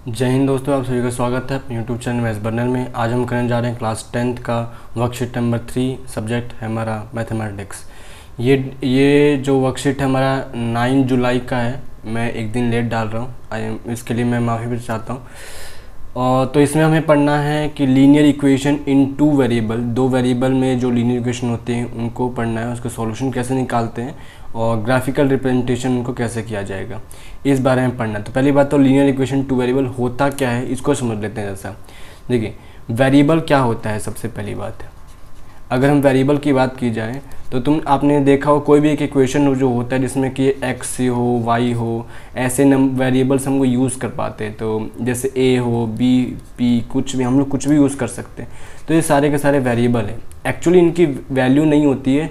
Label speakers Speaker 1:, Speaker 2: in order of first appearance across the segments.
Speaker 1: जय हिंद दोस्तों, आप सभी का स्वागत है अपने यूट्यूब चैनल मैथ्स बर्नर में। आज हम करने जा रहे हैं क्लास 10th का वर्कशीट नंबर 3। सब्जेक्ट है हमारा मैथमेटिक्स। ये जो वर्कशीट है हमारा 9 जुलाई का है। मैं एक दिन लेट डाल रहा हूँ, इसके लिए मैं माफ़ी भी चाहता हूँ। और तो इसमें हमें पढ़ना है कि linear equation in two variable, दो वेरिएबल में जो लीनियर इक्वेशन होते हैं उनको पढ़ना है, उसका सॉल्यूशन कैसे निकालते हैं और ग्राफिकल रिप्रेजेंटेशन उनको कैसे किया जाएगा, इस बारे में पढ़ना है। तो पहली बात तो लीनियर इक्वेशन टू वेरिएबल होता क्या है इसको समझ लेते हैं। जैसा देखिए, वेरिएबल क्या होता है, सबसे पहली बात है अगर हम वेरिएबल की बात की जाए तो आपने देखा हो कोई भी एक इक्वेशन जो होता है जिसमें कि एक्स हो वाई हो, ऐसे वेरिएबल्स हमको यूज़ कर पाते हैं। तो जैसे ए हो, बी, पी, कुछ भी हम लोग कुछ भी यूज़ कर सकते हैं। तो ये सारे के सारे वेरिएबल हैं। एक्चुअली इनकी वैल्यू नहीं होती है,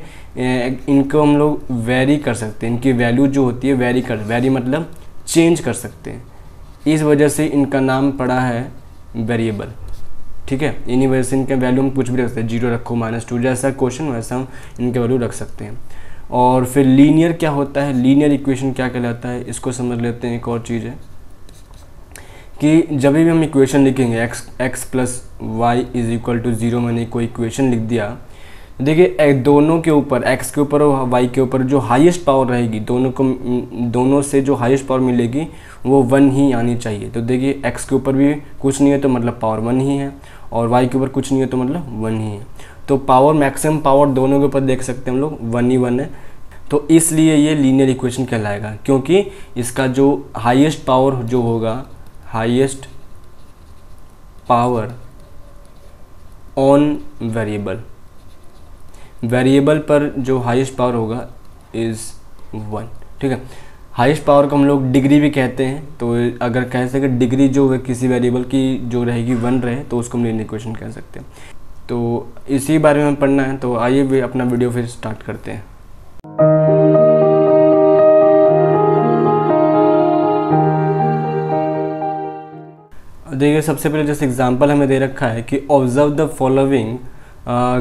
Speaker 1: इनको हम लोग वेरी कर सकते हैं। इनकी वैल्यू जो होती है वेरी मतलब चेंज कर सकते हैं। इस वजह से इनका नाम पड़ा है वेरिएबल। ठीक है, इन्हीं वजह से इनके वैल्यू हम कुछ भी रख सकते हैं, 0 रखो, -2, जैसा क्वेश्चन वैसा हम इनके वैल्यू रख सकते हैं। और फिर लीनियर क्या होता है, लीनियर इक्वेशन क्या कहलाता है, इसको समझ लेते हैं। एक और चीज़ है कि जब भी हम इक्वेशन लिखेंगे x प्लस वाई इज इक्वल टू 0, मैंने कोई इक्वेशन लिख दिया, देखिए दोनों के ऊपर, x के ऊपर और y के ऊपर जो हाईएस्ट पावर रहेगी, दोनों से जो हाईएस्ट पावर मिलेगी वो 1 ही आनी चाहिए। तो देखिए x के ऊपर भी कुछ नहीं है तो मतलब पावर 1 ही है, और y के ऊपर कुछ नहीं है तो मतलब 1 ही है। तो पावर, मैक्सिमम पावर दोनों के ऊपर देख सकते हैं हम लोग, 1 ही 1 है। तो इसलिए ये लीनियर इक्वेशन कहलाएगा, क्योंकि इसका जो हाईएस्ट पावर जो होगा, हाईएस्ट पावर ऑन वेरिएबल पर जो हाईएस्ट पावर होगा इज़ 1। ठीक है, हाईएस्ट पावर को हम लोग डिग्री भी कहते हैं। तो अगर कह सके डिग्री जो है किसी वेरिएबल की जो रहेगी 1 रहे तो उसको हम लीनियर इक्वेशन कह सकते हैं। तो इसी बारे में हम पढ़ना है। तो आइए भी अपना वीडियो फिर स्टार्ट करते हैं। देखिए, सबसे पहले जैसे एग्जांपल हमें दे रखा है कि ऑब्जर्व द फॉलोइंग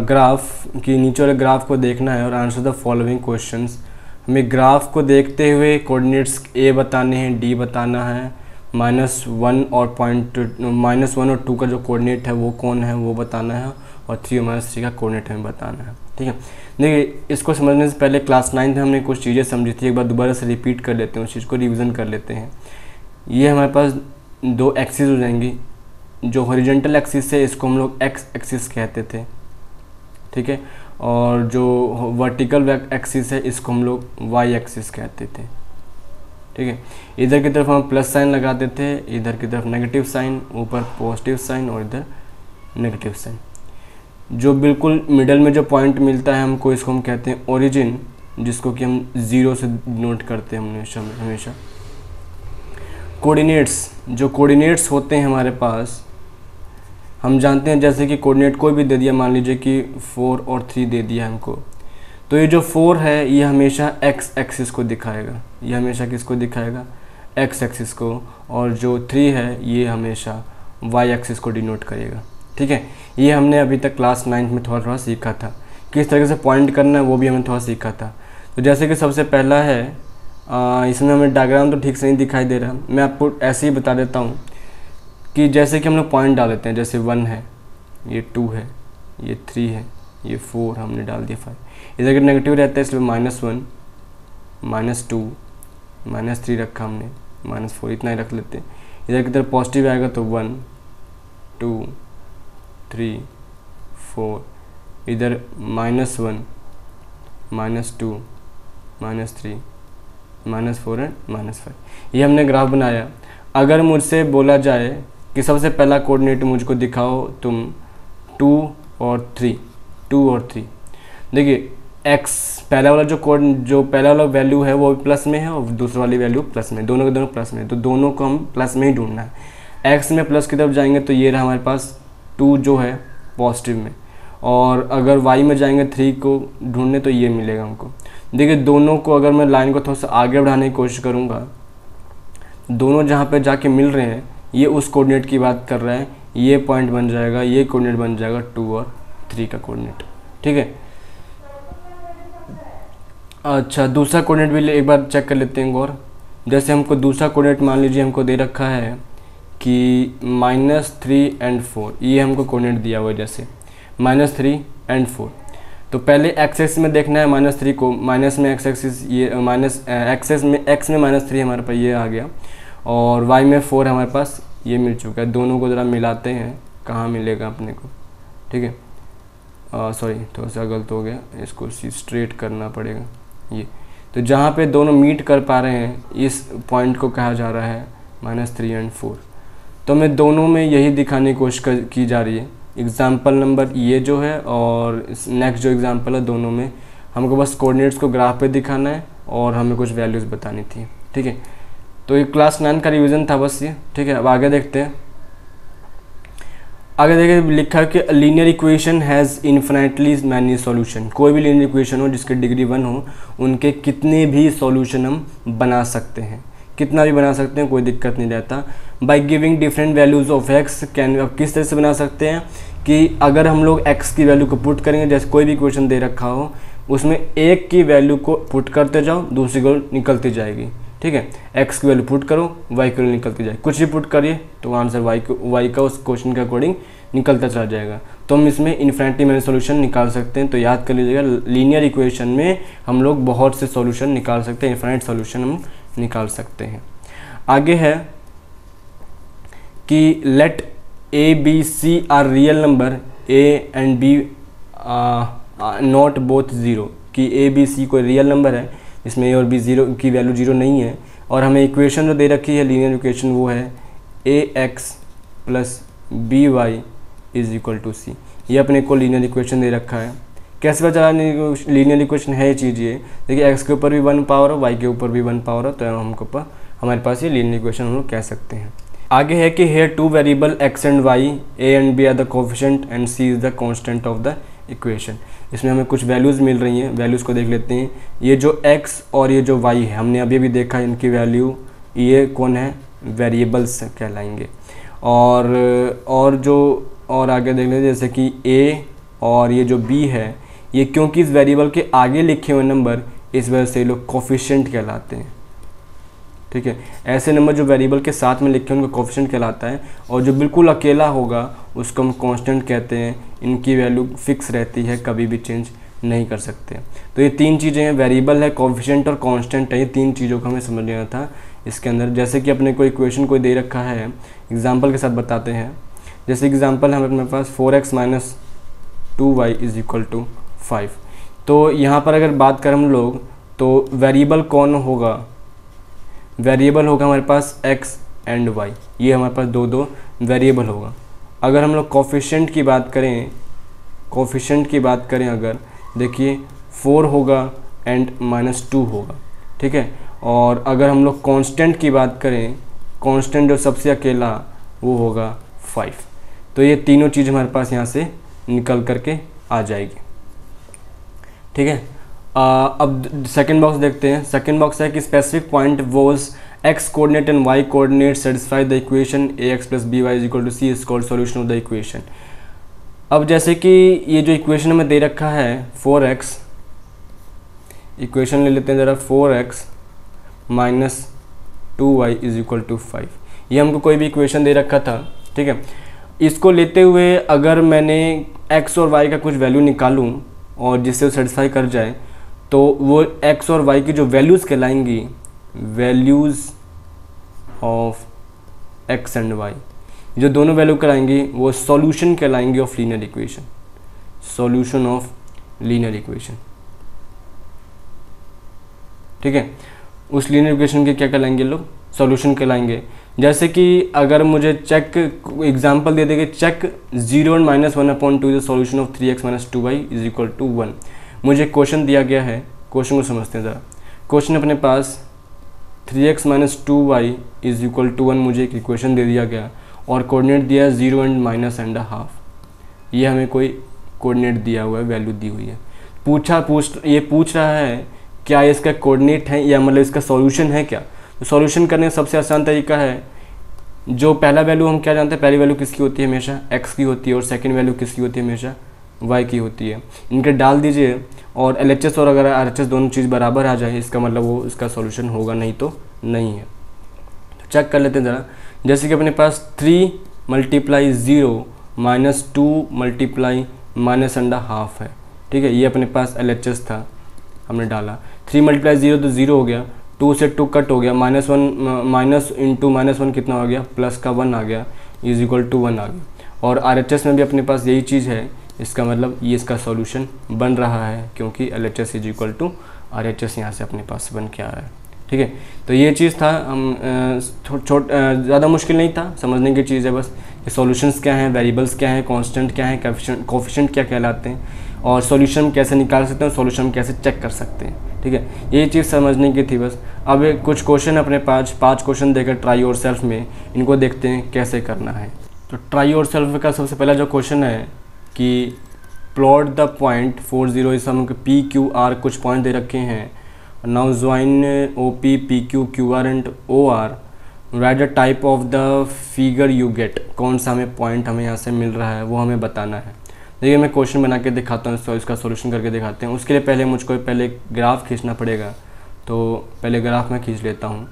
Speaker 1: ग्राफ, की नीचे वाले ग्राफ को देखना है और आंसर द फॉलोइंग क्वेश्चंस। हमें ग्राफ को देखते हुए कोऑर्डिनेट्स ए बताने हैं, डी बताना है, -1 और -1 और 2 का जो कोऑर्डिनेट है वो कौन है वो बताना है, और 3 और -3 का कोऑर्डिनेट हमें बताना है। ठीक है, देखिए इसको समझने से पहले क्लास 9 में हमने कुछ चीज़ें समझी थी, एक बार दोबारा से रिपीट कर लेते हैं, उस चीज़ को रिविज़न कर लेते हैं। ये हमारे पास दो एक्सिस हो जाएंगी। जो हॉरिजॉन्टल एक्सिस है इसको हम लोग एक्स एक्सिस कहते थे। ठीक है, और जो वर्टिकल एक्सिस है इसको हम लोग वाई एक्सिस कहते थे। ठीक है, इधर की तरफ हम प्लस साइन लगाते थे, इधर की तरफ नेगेटिव साइन, ऊपर पॉजिटिव साइन और इधर नेगेटिव साइन। जो बिल्कुल मिडल में जो पॉइंट मिलता है हमको, इसको हम कहते हैं ओरिजिन, जिसको कि हम 0 से नोट करते हैं हमेशा। कोऑर्डिनेट्स, जो कोऑर्डिनेट्स होते हैं हमारे पास, हम जानते हैं जैसे कि कोऑर्डिनेट कोई भी दे दिया, मान लीजिए कि 4 और 3 दे दिया हमको, तो ये जो 4 है ये हमेशा x एक्सिस को दिखाएगा, ये हमेशा किसको दिखाएगा, x एक्सिस को, और जो 3 है ये हमेशा y एक्सिस को डिनोट करेगा। ठीक है, ये हमने अभी तक क्लास 9 में थोड़ा सीखा था, किस तरह से पॉइंट करना है वो भी हमने थोड़ा सीखा था। तो जैसे कि सबसे पहला है, इसमें हमें डायग्राम तो ठीक से नहीं दिखाई दे रहा, मैं आपको ऐसे ही बता देता हूँ कि जैसे कि हम लोग पॉइंट डाल देते हैं, जैसे 1 है, ये 2 है, ये 3 है, ये 4, हमने डाल दिया 5। इधर के नेगेटिव रहता है इसलिए -1, -2, -3 रखा हमने, -4, इतना ही रख लेते हैं। इधर की तरफ पॉजिटिव आएगा तो 1 2 3 4, इधर -1 -2 -3 -4 एंड -5। ये हमने ग्राफ बनाया। अगर मुझसे बोला जाए कि सबसे पहला कोऑर्डिनेट मुझको दिखाओ तुम 2 और 3, देखिए x पहला वाला जो पहला वाला वैल्यू है वो प्लस में है और दूसरा वाली वैल्यू प्लस में, दोनों के दोनों प्लस में, तो दोनों को हम प्लस में ही ढूंढना है। x में प्लस की तरफ जाएंगे तो ये रहा हमारे पास 2 जो है पॉजिटिव में, और अगर y में जाएंगे 3 को ढूंढने तो ये मिलेगा हमको। देखिए दोनों को अगर मैं लाइन को थोड़ा सा आगे बढ़ाने की कोशिश करूँगा, दोनों जहाँ पे जाके मिल रहे हैं ये उस कोऑर्डिनेट की बात कर रहा है, ये पॉइंट बन जाएगा, ये कोऑर्डिनेट बन जाएगा 2 और 3 का कोऑर्डिनेट। ठीक है, अच्छा दूसरा कोऑर्डिनेट भी एक बार चेक कर लेते हैं और जैसे हमको दूसरा कोऑर्डिनेट मान लीजिए हमको दे रखा है कि -3 and 4 ये हमको कोऑर्डिनेट दिया हुआ है, जैसे -3 and 4। तो पहले एक्स एक्सिस में देखना है -3 को, माइनस में एक्स एक्सिस ये माइनस एक्सेस में एक्स में -3 हमारे पास ये आ गया, और वाई में 4 हमारे पास ये मिल चुका है। दोनों को ज़रा मिलाते हैं, कहाँ मिलेगा अपने को, ठीक है। सॉरी थोड़ा सा गलत हो गया, इसको स्ट्रेट करना पड़ेगा। ये तो जहाँ पे दोनों मीट कर पा रहे हैं इस पॉइंट को कहा जा रहा है -3 and 4। तो हमें दोनों में यही दिखाने की कोशिश की जा रही है। एग्ज़ाम्पल नंबर ये जो है और नेक्स्ट जो एग्ज़ाम्पल है, दोनों में हमको बस कोऑर्डिनेट्स को ग्राफ पे दिखाना है और हमें कुछ वैल्यूज़ बतानी थी, ठीक है। तो ये क्लास 9 का रिवीजन था बस ये, ठीक है। अब आगे देखते हैं। आगे देखिए लिखा कि linear equation has infinitely many solution. कोई भी लीनियर इक्वेशन हो जिसकी डिग्री 1 हो, उनके कितने भी सॉल्यूशन हम बना सकते हैं, कितना भी बना सकते हैं, कोई दिक्कत नहीं रहता। By giving different values of x can, अब किस तरह से बना सकते हैं कि अगर हम लोग एक्स की वैल्यू को पुट करेंगे, जैसे कोई भी इक्वेशन दे रखा हो उसमें एक की वैल्यू को पुट करते जाओ, दूसरी को निकलती जाएगी, ठीक है। एक्स की वैल्यू पुट करो, वाई की वैल्यू निकलती जाएगी, कुछ भी पुट करिए तो आंसर वाई का उस क्वेश्चन के अकॉर्डिंग निकलता चला जाएगा। तो हम इसमें इन्फिनिटी मैनी सॉल्यूशन निकाल सकते हैं। तो याद कर लीजिएगा, लीनियर इक्वेशन में हम लोग बहुत से सॉल्यूशन निकाल सकते हैं, इन्फिनिट सॉल्यूशन हम निकाल सकते हैं। आगे है कि let A B C are real number, A and B not both zero, कि ए बी सी कोई रियल नंबर है इसमें ए और बी ज़ीरो की वैल्यू ज़ीरो नहीं है, और हमें इक्वेशन जो दे रखी है लीनियर इक्वेशन वो है A X plus B Y is equal to C. ये अपने को लीनियर इक्वेशन दे रखा है। कैसे पता चला लीनियर इक्वेशन है ये चीज़? ये देखिए एक्स के ऊपर भी 1 पावर है, वाई के ऊपर भी 1 पावर है, तो हमको हमारे पास ये लीनियर इक्वेशन हम लोग कह सकते हैं। आगे है कि here 2 variable X and Y, A and B are the coefficient and C is the constant of the equation. इसमें हमें कुछ वैल्यूज़ मिल रही हैं, वैल्यूज़ को देख लेते हैं। ये जो x और ये जो y है, हमने अभी भी देखा इनकी वैल्यू, ये कौन है, वेरिएबल्स कहलाएंगे। और आगे देख लेते जैसे कि a और ये जो b है, ये क्योंकि इस वेरिएबल के आगे लिखे हुए नंबर, इस वजह से लोग कोफिशिएंट कहलाते हैं, ठीक है। ऐसे नंबर जो वेरिएबल के साथ में लिखे हैं उनको कोफिशिएंट कहलाता है, और जो बिल्कुल अकेला होगा उसको हम कांस्टेंट कहते हैं। इनकी वैल्यू फिक्स रहती है, कभी भी चेंज नहीं कर सकते। तो ये तीन चीज़ें हैं, वेरिएबल है, कोफिशिएंट और कांस्टेंट है। ये तीन चीज़ों को हमें समझ लेना था इसके अंदर। जैसे कि अपने को इक्वेशन कोई दे रखा है, एग्जाम्पल के साथ बताते हैं। जैसे एग्जाम्पल है अपने पास 4x minus 2y is equal to 5। तो यहाँ पर अगर बात करें हम लोग, तो वेरिएबल कौन होगा, वेरिएबल होगा हमारे पास x एंड y, ये हमारे पास दो वेरिएबल होगा। अगर हम लोग कोफिशिएंट की बात करें, अगर देखिए 4 होगा एंड -2 होगा, ठीक है। और अगर हम लोग कांस्टेंट की बात करें, कांस्टेंट जो सबसे अकेला वो होगा 5। तो ये तीनों चीज़ हमारे पास यहाँ से निकल करके आ जाएगी, ठीक है। अब सेकंड बॉक्स देखते हैं। सेकंड बॉक्स है कि specific point was x coordinate and y coordinate satisfy the equation ax plus B Y is equal to C is called solution of the equation. अब जैसे कि ये जो इक्वेशन हमें दे रखा है 4x, इक्वेशन ले लेते हैं ज़रा, 4x minus 2y is equal to 5। ये हमको कोई भी इक्वेशन दे रखा था, ठीक है। इसको लेते हुए अगर मैंने x और y का कुछ वैल्यू निकालूं और जिससे वो सेटिस्फाई कर जाए, तो वो x और y की जो वैल्यूज़ कहलाएंगी, values of x and y, जो दोनों वैल्यू कहलाएंगी वो सॉल्यूशन कहलाएंगे of linear equation, solution of linear equation, ठीक है। उस लीनियर इक्वेशन के क्या कहलाएंगे लोग, सॉल्यूशन कहलाएंगे। जैसे कि अगर मुझे चेक एग्जांपल दे देंगे, check 0 and -1/2 the solution of 3x minus 2y is equal to 1। मुझे क्वेश्चन दिया गया है, क्वेश्चन को समझते हैं ज़रा। क्वेश्चन अपने पास 3x minus 2y is equal to 1 मुझे एक इक्वेशन दे दिया गया, और कोऑर्डिनेट दिया है 0 and -1/2। ये हमें कोई कोऑर्डिनेट दिया हुआ है, वैल्यू दी हुई है। ये पूछ रहा है क्या इसका कोऑर्डिनेट है या मतलब इसका सॉल्यूशन है क्या। तो सॉल्यूशन करने का सबसे आसान तरीका है, जो पहला वैल्यू हम क्या जानते हैं, पहली वैल्यू किसकी होती है, हमेशा x की होती है, और सेकंड वैल्यू किसकी होती है, हमेशा y की होती है। इनके डाल दीजिए, और LHS और अगर RHS दोनों चीज़ बराबर आ जाए, इसका मतलब वो इसका सॉल्यूशन होगा, नहीं तो नहीं है। तो चेक कर लेते हैं ज़रा। जैसे कि अपने पास 3 मल्टीप्लाई 0 माइनस 2 मल्टीप्लाई माइनस अंडा हाफ है, ठीक है। ये अपने पास LHS था, हमने डाला 3 मल्टीप्लाई 0 तो 0 हो गया, 2 से 2 कट हो गया, -1 माइनस इंटू -1 कितना हो गया, प्लस का 1 आ गया, इज इक्वल टू 1 आ गया। और RHS में भी अपने पास यही चीज़ है, इसका मतलब ये इसका सॉल्यूशन बन रहा है, क्योंकि LHS is equal to RHS यहाँ से अपने पास बन के आ रहा है, ठीक है। तो ये चीज़ था, हम ज़्यादा मुश्किल नहीं था, समझने की चीज़ है बस कि सॉल्यूशंस क्या हैं, वेरिएबल्स क्या हैं, कांस्टेंट क्या हैं, कोफिशिएंट क्या कहलाते हैं, और सॉल्यूशन कैसे निकाल सकते हैं, सॉल्यूशन कैसे चेक कर सकते हैं, ठीक है। ये चीज़ समझने की थी बस। अब कुछ क्वेश्चन अपने पास 5 क्वेश्चन देकर ट्राई योर सेल्फ में, इनको देखते हैं कैसे करना है। तो ट्राई योर सेल्फ का सबसे पहला जो क्वेश्चन है कि प्लॉट द पॉइंट 4 0, इस हम PQR कुछ पॉइंट दे रखे हैं। Now join OP PQ QR and OR, right the type of the figure you get. कौन सा हमें पॉइंट हमें यहाँ से मिल रहा है वो हमें बताना है। देखिए मैं क्वेश्चन बना के दिखाता हूँ, इसका सॉल्यूशन करके दिखाते हैं। उसके लिए पहले मुझको ग्राफ खींचना पड़ेगा, तो पहले ग्राफ मैं खींच लेता हूँ।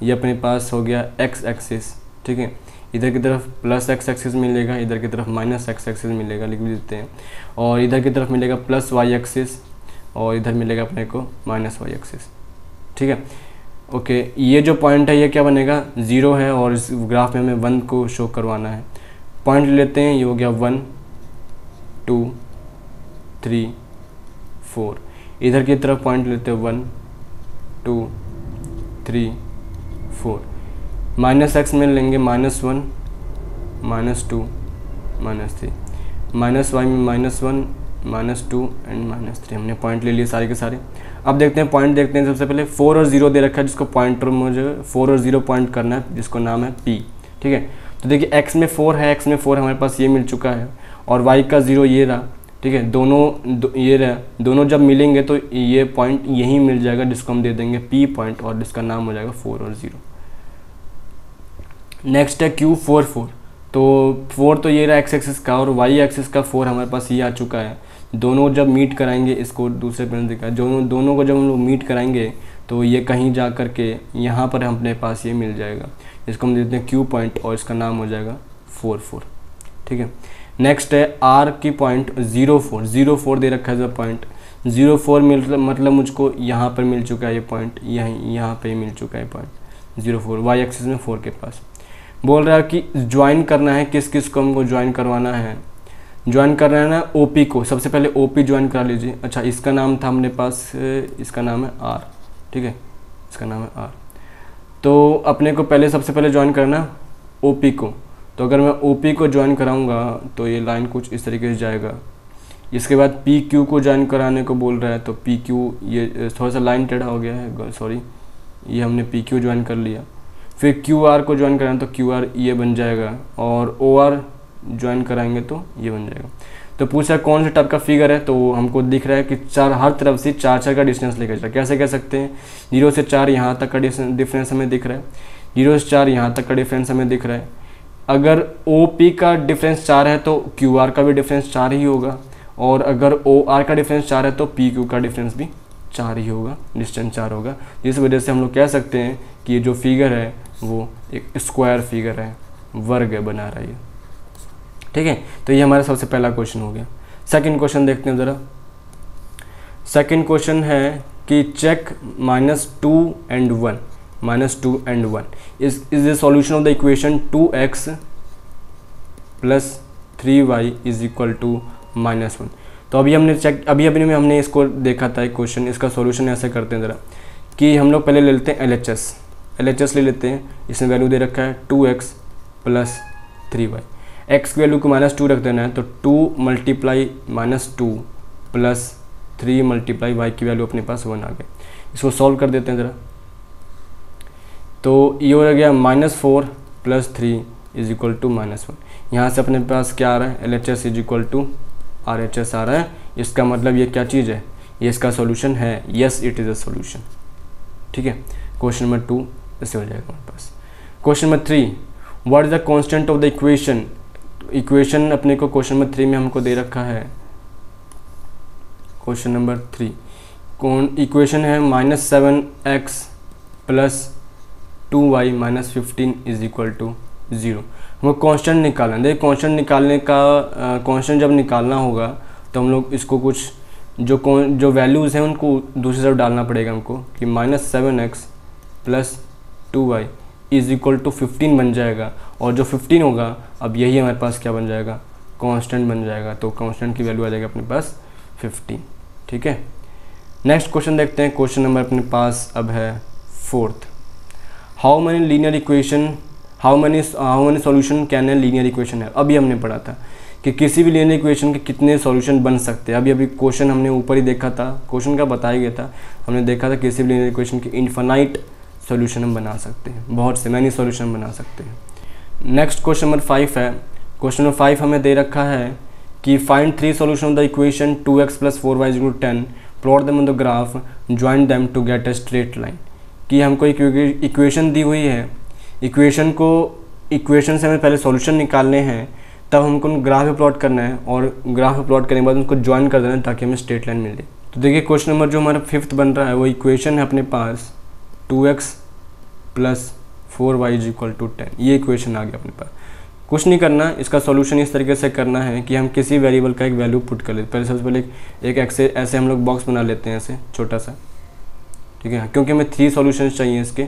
Speaker 1: ये अपने पास हो गया x एक्सिस, ठीक है। इधर की तरफ प्लस x एक्सिस मिलेगा, इधर की तरफ माइनस x एक्सिस मिलेगा, लिख देते हैं। और इधर की तरफ मिलेगा प्लस y एक्सिस, और इधर मिलेगा अपने को माइनस y एक्सिस, ठीक है। ओके, ये जो पॉइंट है ये क्या बनेगा, 0 है, और इस ग्राफ में हमें 1 को शो करवाना है। पॉइंट लेते हैं, ये हो गया 1 2 3 4। इधर की तरफ पॉइंट लेते हैं 1 2 3 4। माइनस x में लेंगे -1 -2 -3, माइनस y में -1 -2 एंड -3। हमने पॉइंट ले लिए सारे के सारे। अब देखते हैं पॉइंट, देखते हैं सबसे पहले 4 और 0 दे रखा है, जिसको पॉइंटर मुझे 4 और 0 पॉइंट करना है, जिसको नाम है P, ठीक है। तो देखिए x में 4 है, x में 4 हमारे पास ये मिल चुका है, और y का 0 ये रहा, ठीक है। ये रहा, दोनों जब मिलेंगे तो ये पॉइंट यही मिल जाएगा, जिसको हम दे देंगे P पॉइंट, और जिसका नाम हो जाएगा 4 और 0। नेक्स्ट है Q4 तो 4 तो ये रहा x एक्सिस का, और y एक्सिस का 4 हमारे पास ये आ चुका है। दोनों जब मीट कराएंगे, इसको दूसरे पेन दिखा, दोनों को जब हम लोग मीट कराएंगे तो ये कहीं जा कर के यहाँ पर अपने पास ये मिल जाएगा, इसको हम देते हैं Q पॉइंट, और इसका नाम हो जाएगा 4 4, ठीक है। नेक्स्ट है R की पॉइंट 0 4 दे रखा है जो पॉइंट 0 4 मतलब मुझको यहाँ पर मिल चुका है ये पॉइंट, यहाँ पे मिल चुका है पॉइंट 0 4, y एक्सिस में 4 के पास। बोल रहा है कि ज्वाइन करना है, किस किस को हमको ज्वाइन करवाना है, ज्वाइन करना है ना OP को। सबसे पहले OP ज्वाइन करा लीजिए। अच्छा, इसका नाम था हमने पास, इसका नाम है R, ठीक है, इसका नाम है R। तो अपने को पहले सबसे पहले ज्वाइन करना OP को। तो अगर मैं OP को ज्वाइन कराऊंगा तो ये लाइन कुछ इस तरीके से जाएगा। इसके बाद PQ को ज्वाइन कराने को बोल रहा है, तो PQ ये थोड़ा सा लाइन टेढ़ा हो गया है, सॉरी, ये हमने PQ ज्वाइन कर लिया। फिर QR को ज्वाइन कराएं तो QR ये बन जाएगा, और OR ज्वाइन कराएंगे तो ये बन जाएगा। तो पूछा कौन से टाइप का फिगर है, तो हमको दिख रहा है कि हर तरफ से 4 का डिस्टेंस लेकर चला। कैसे कह सकते हैं, 0 से 4 यहाँ तक का डिफरेंस हमें दिख रहा है, 0 से 4 यहाँ तक का डिफरेंस हमें दिख रहा है। अगर OP का डिफरेंस 4 है तो QR का भी डिफरेंस 4 ही होगा, और अगर OR का डिफरेंस 4 है तो PQ का डिफरेंस भी 4 ही होगा, डिस्टेंस 4 होगा। जिस वजह से हम लोग कह सकते हैं कि ये जो फिगर है वो एक स्क्वायर फिगर है, वर्ग बना रहा है, ठीक है। तो ये हमारा सबसे पहला क्वेश्चन हो गया। सेकंड क्वेश्चन देखते हैं ज़रा। सेकंड क्वेश्चन है कि check -2 and 1 is the solution of the equation 2x + 3y = -1। तो अभी हमने चेक, अभी हमने इसको देखा था एक क्वेश्चन। इसका सॉल्यूशन ऐसे करते हैं ज़रा कि हम लोग पहले ले लेते हैं LHS ले लेते हैं। इसमें वैल्यू दे रखा है 2x + 3y। x की वैल्यू को -2 रख देना है, तो 2 × -2 + 3 × y की वैल्यू अपने पास 1 आ गया। इसको सॉल्व कर देते हैं ज़रा। तो ये हो गया -4 + 3 = -1। यहाँ से अपने पास क्या आ रहा है, LHS = RHS आ रहा है। इसका मतलब ये क्या चीज़ है, ये इसका सॉल्यूशन है। Yes, it is a solution, ठीक है। क्वेश्चन नंबर 2 ऐसे हो जाएगा हमारे पास। Question number 3, what is the constant of the equation अपने को क्वेश्चन नंबर 3 में हमको दे रखा है। क्वेश्चन नंबर 3 कौन इक्वेशन है, -7x + 2y - 15 = 0। हमको कांस्टेंट निकालना है। देखिए कांस्टेंट निकालने का कांस्टेंट जब निकालना होगा तो हम लोग इसको कुछ जो वैल्यूज़ हैं उनको दूसरी तरफ डालना पड़ेगा हमको कि -7x + 2y is equal to 15 बन जाएगा, और जो 15 होगा अब यही हमारे पास क्या बन जाएगा, कांस्टेंट बन जाएगा। तो कांस्टेंट की वैल्यू आ जाएगी अपने पास 15। ठीक है, नेक्स्ट क्वेश्चन देखते हैं। क्वेश्चन नंबर अपने पास अब है 4th। How many solution can a linear equation है। अभी हमने पढ़ा था कि किसी भी लीनियर इक्वेशन के कितने सॉल्यूशन बन सकते हैं। अभी क्वेश्चन हमने ऊपर ही देखा था, क्वेश्चन का बताया गया था, हमने देखा था किसी भी लीनियर इक्वेशन के इनफाइनाइट सॉल्यूशन हम बना सकते हैं, बहुत से मैनी सॉल्यूशन बना सकते हैं। नेक्स्ट क्वेश्चन नंबर 5 है। क्वेश्चन नंबर 5 हमें दे रखा है कि find 3 solution of the equation 2x + 4y = 10, plot them on the graph, join them to get a straight line. कि हमको इक्वेशन दी हुई है, इक्वेशन से हमें पहले सॉल्यूशन निकालने हैं, तब हमको ग्राफ पे प्लॉट करना है, और ग्राफ पे प्लॉट करने के बाद उनको ज्वाइन कर देना है ताकि हमें स्ट्रेट लाइन मिल जाए। तो देखिए क्वेश्चन नंबर जो हमारा 5th बन रहा है वो इक्वेशन है अपने पास 2x + 4y = 10। ये इक्वेशन आ गया अपने पास। कुछ नहीं करना, इसका सॉल्यूशन इस तरीके से करना है कि हम किसी वेरिएबल का एक वैल्यू पुट कर लेते। पहले सबसे पहले एक ऐसे हम लोग बॉक्स बना लेते हैं, ऐसे छोटा सा। ठीक है, क्योंकि हमें 3 सॉल्यूशंस चाहिए इसके,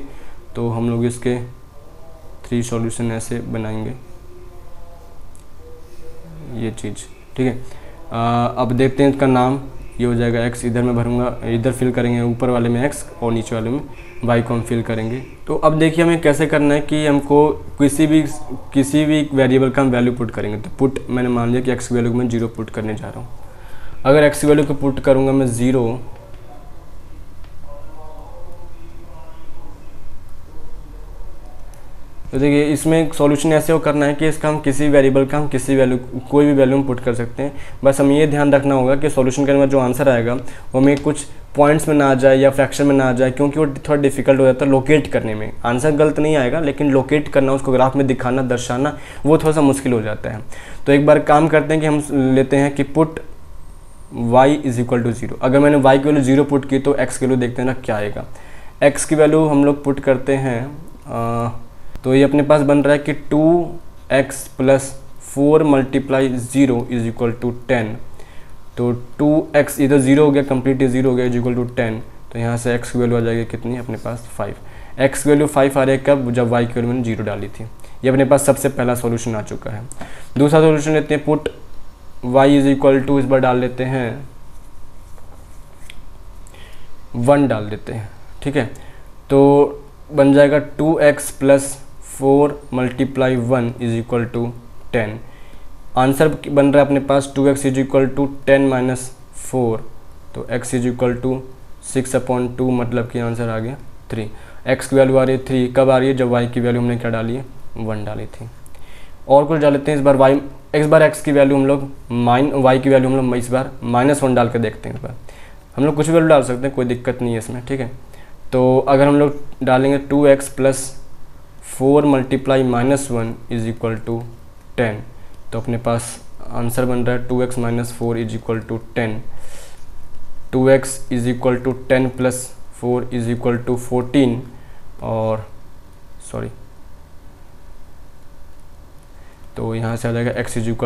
Speaker 1: तो हम लोग इसके 3 सॉल्यूशन ऐसे बनाएंगे, ये चीज़। ठीक है, अब देखते हैं इसका नाम। ये हो जाएगा x, इधर मैं भरूंगा, इधर फिल करेंगे, ऊपर वाले में x और नीचे वाले में y को हम फिल करेंगे। तो अब देखिए हमें कैसे करना है कि हमको किसी भी वेरिएबल का हम वैल्यू पुट करेंगे। तो पुट मैंने मान लिया कि x की वैल्यू को मैं 0 पुट करने जा रहा हूँ। अगर x की वैल्यू को पुट करूँगा मैं 0, तो देखिए इसमें सॉल्यूशन ऐसे हो करना है कि इसका हम किसी वेरिएबल का हम किसी वैल्यू, कोई भी वैल्यू हम पुट कर सकते हैं। बस हम ये ध्यान रखना होगा कि सॉल्यूशन करने में जो आंसर आएगा वो हमें कुछ पॉइंट्स में ना आ जाए या फ्रैक्शन में ना आ जाए, क्योंकि वो थोड़ा डिफिकल्ट हो जाता है लोकेट करने में। आंसर गलत नहीं आएगा, लेकिन लोकेट करना, उसको ग्राफ में दिखाना, दर्शाना, वो थोड़ा सा मुश्किल हो जाता है। तो एक बार काम करते हैं कि हम लेते हैं कि पुट y = 0। अगर मैंने y की वैल्यू 0 पुट की तो x की वैल्यू देखते हैं ना क्या आएगा। x की वैल्यू हम लोग पुट करते हैं, तो ये अपने पास बन रहा है कि 2x + 4 × 0 = 10। तो 2x इधर 0 हो गया, कम्प्लीटली 0 हो गया, = 10। तो यहाँ से x की वैल्यू आ जाएगी कितनी अपने पास 5। x की वैल्यू 5 आ रही है कब, जब y की वैल्यू मैंने 0 डाली थी। ये अपने पास सबसे पहला सॉल्यूशन आ चुका है। दूसरा सॉल्यूशन लेते हैं, पुट y = इस बार डाल लेते हैं 1 डाल देते हैं। ठीक है, तो बन जाएगा 2x + 4 × 1 = 10। आंसर बन रहा है अपने पास 2x = 10 - 4, तो x = 6/2, मतलब कि आंसर आ गया 3। x की वैल्यू आ रही है 3, कब आ रही है, जब y की वैल्यू हमने क्या डाली है, 1 डाली थी। और कुछ डाल लेते हैं, इस बार x की वैल्यू हम लोग y की वैल्यू हम लोग इस बार -1 डाल के देखते हैं। इस बार हम लोग कुछ भी वैल्यू डाल सकते हैं, कोई दिक्कत नहीं है इसमें। ठीक है, तो अगर हम लोग डालेंगे 2x + 4 × -1 = 10, तो अपने पास आंसर बन रहा है 2x - 4 = 10। 2x = 10 + 4 = 14, और सॉरी, तो यहाँ से आ जाएगा x =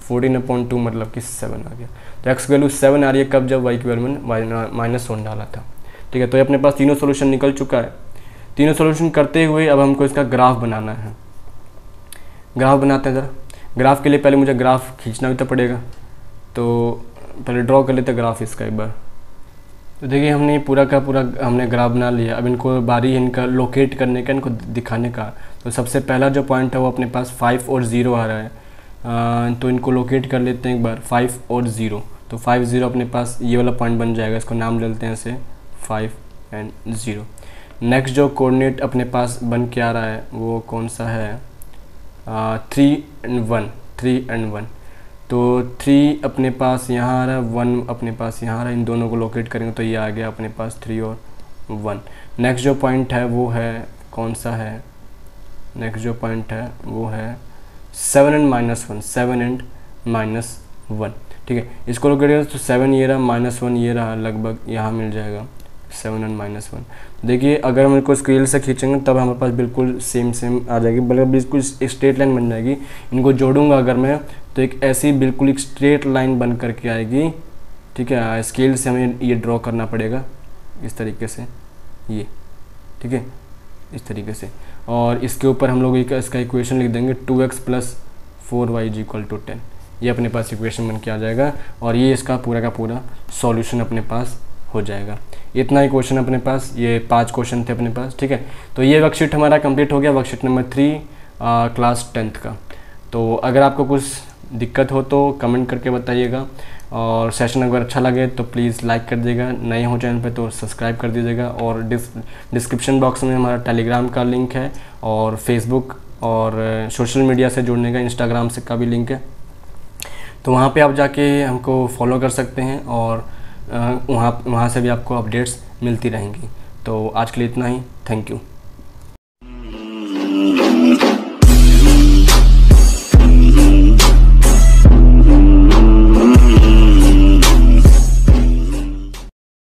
Speaker 1: 14/2, मतलब कि 7 आ गया। तो x की वैल्यू 7 आ रही है कब, जब y की वैल्यू मैंने -1 डाला था। ठीक है, तो ये अपने पास तीनों सॉल्यूशन निकल चुका है। तीनों सॉल्यूशन करते हुए अब हमको इसका ग्राफ बनाना है। ग्राफ बनाते हैं ज़रा। ग्राफ के लिए पहले मुझे ग्राफ खींचना भी तो पड़ेगा, तो पहले ड्रॉ कर लेते हैं ग्राफ इसका एक बार। तो देखिए हमने पूरा का पूरा हमने ग्राफ बना लिया। अब इनको बारी है इनका लोकेट करने का, इनको दिखाने का। तो सबसे पहला जो पॉइंट है वो अपने पास 5 और 0 आ रहा है, तो इनको लोकेट कर लेते हैं एक बार, 5 और 0। तो 5 0 अपने पास ये वाला पॉइंट बन जाएगा, इसको नाम ले लेते हैं ऐसे 5 और 0। नेक्स्ट जो कोऑर्डिनेट अपने पास बन के आ रहा है वो कौन सा है, 3 और 1। तो 3 अपने पास यहाँ आ रहा है, 1 अपने पास यहाँ आ रहा है। इन दोनों को लोकेट करेंगे तो ये आ गया अपने पास 3 और 1। नेक्स्ट जो पॉइंट है वो है कौन सा है, नेक्स्ट जो पॉइंट है वो है 7 और -1, 7 और -1। ठीक है, इसको लोकेट करें तो 7 ये रहा, -1 ये रहा, लगभग यहाँ मिल जाएगा 7n-1। देखिए अगर हम इनको स्केल से खींचेंगे तब हमारे पास बिल्कुल सेम आ जाएगी, बल्कि बिल्कुल स्ट्रेट लाइन बन जाएगी। इनको जोड़ूंगा अगर मैं तो एक ऐसी बिल्कुल एक स्ट्रेट लाइन बन करके आएगी। ठीक है, स्केल से हमें ये ड्रॉ करना पड़ेगा इस तरीके से, ये ठीक है, इस तरीके से। और इसके ऊपर हम लोग इसका इक्वेशन लिख देंगे 2x + 4y = 10। ये अपने पास इक्वेशन बन के आ जाएगा और ये इसका पूरा का पूरा सॉल्यूशन अपने पास हो जाएगा। इतना ही क्वेश्चन अपने पास, ये 5 क्वेश्चन थे अपने पास। ठीक है, तो ये वर्कशीट हमारा कंप्लीट हो गया, वर्कशीट नंबर 3 क्लास 10th का। तो अगर आपको कुछ दिक्कत हो तो कमेंट करके बताइएगा, और सेशन अगर अच्छा लगे तो प्लीज़ लाइक कर दीजिएगा, नए हो चैनल पे तो सब्सक्राइब कर दीजिएगा। और डिस्क्रिप्शन बॉक्स में हमारा टेलीग्राम का लिंक है, और फेसबुक और सोशल मीडिया से जुड़ने का इंस्टाग्राम से का भी लिंक है, तो वहाँ पे आप जाके हमको फॉलो कर सकते हैं, और वहाँ से भी आपको अपडेट्स मिलती रहेंगी। तो आज के लिए इतना ही, थैंक यू।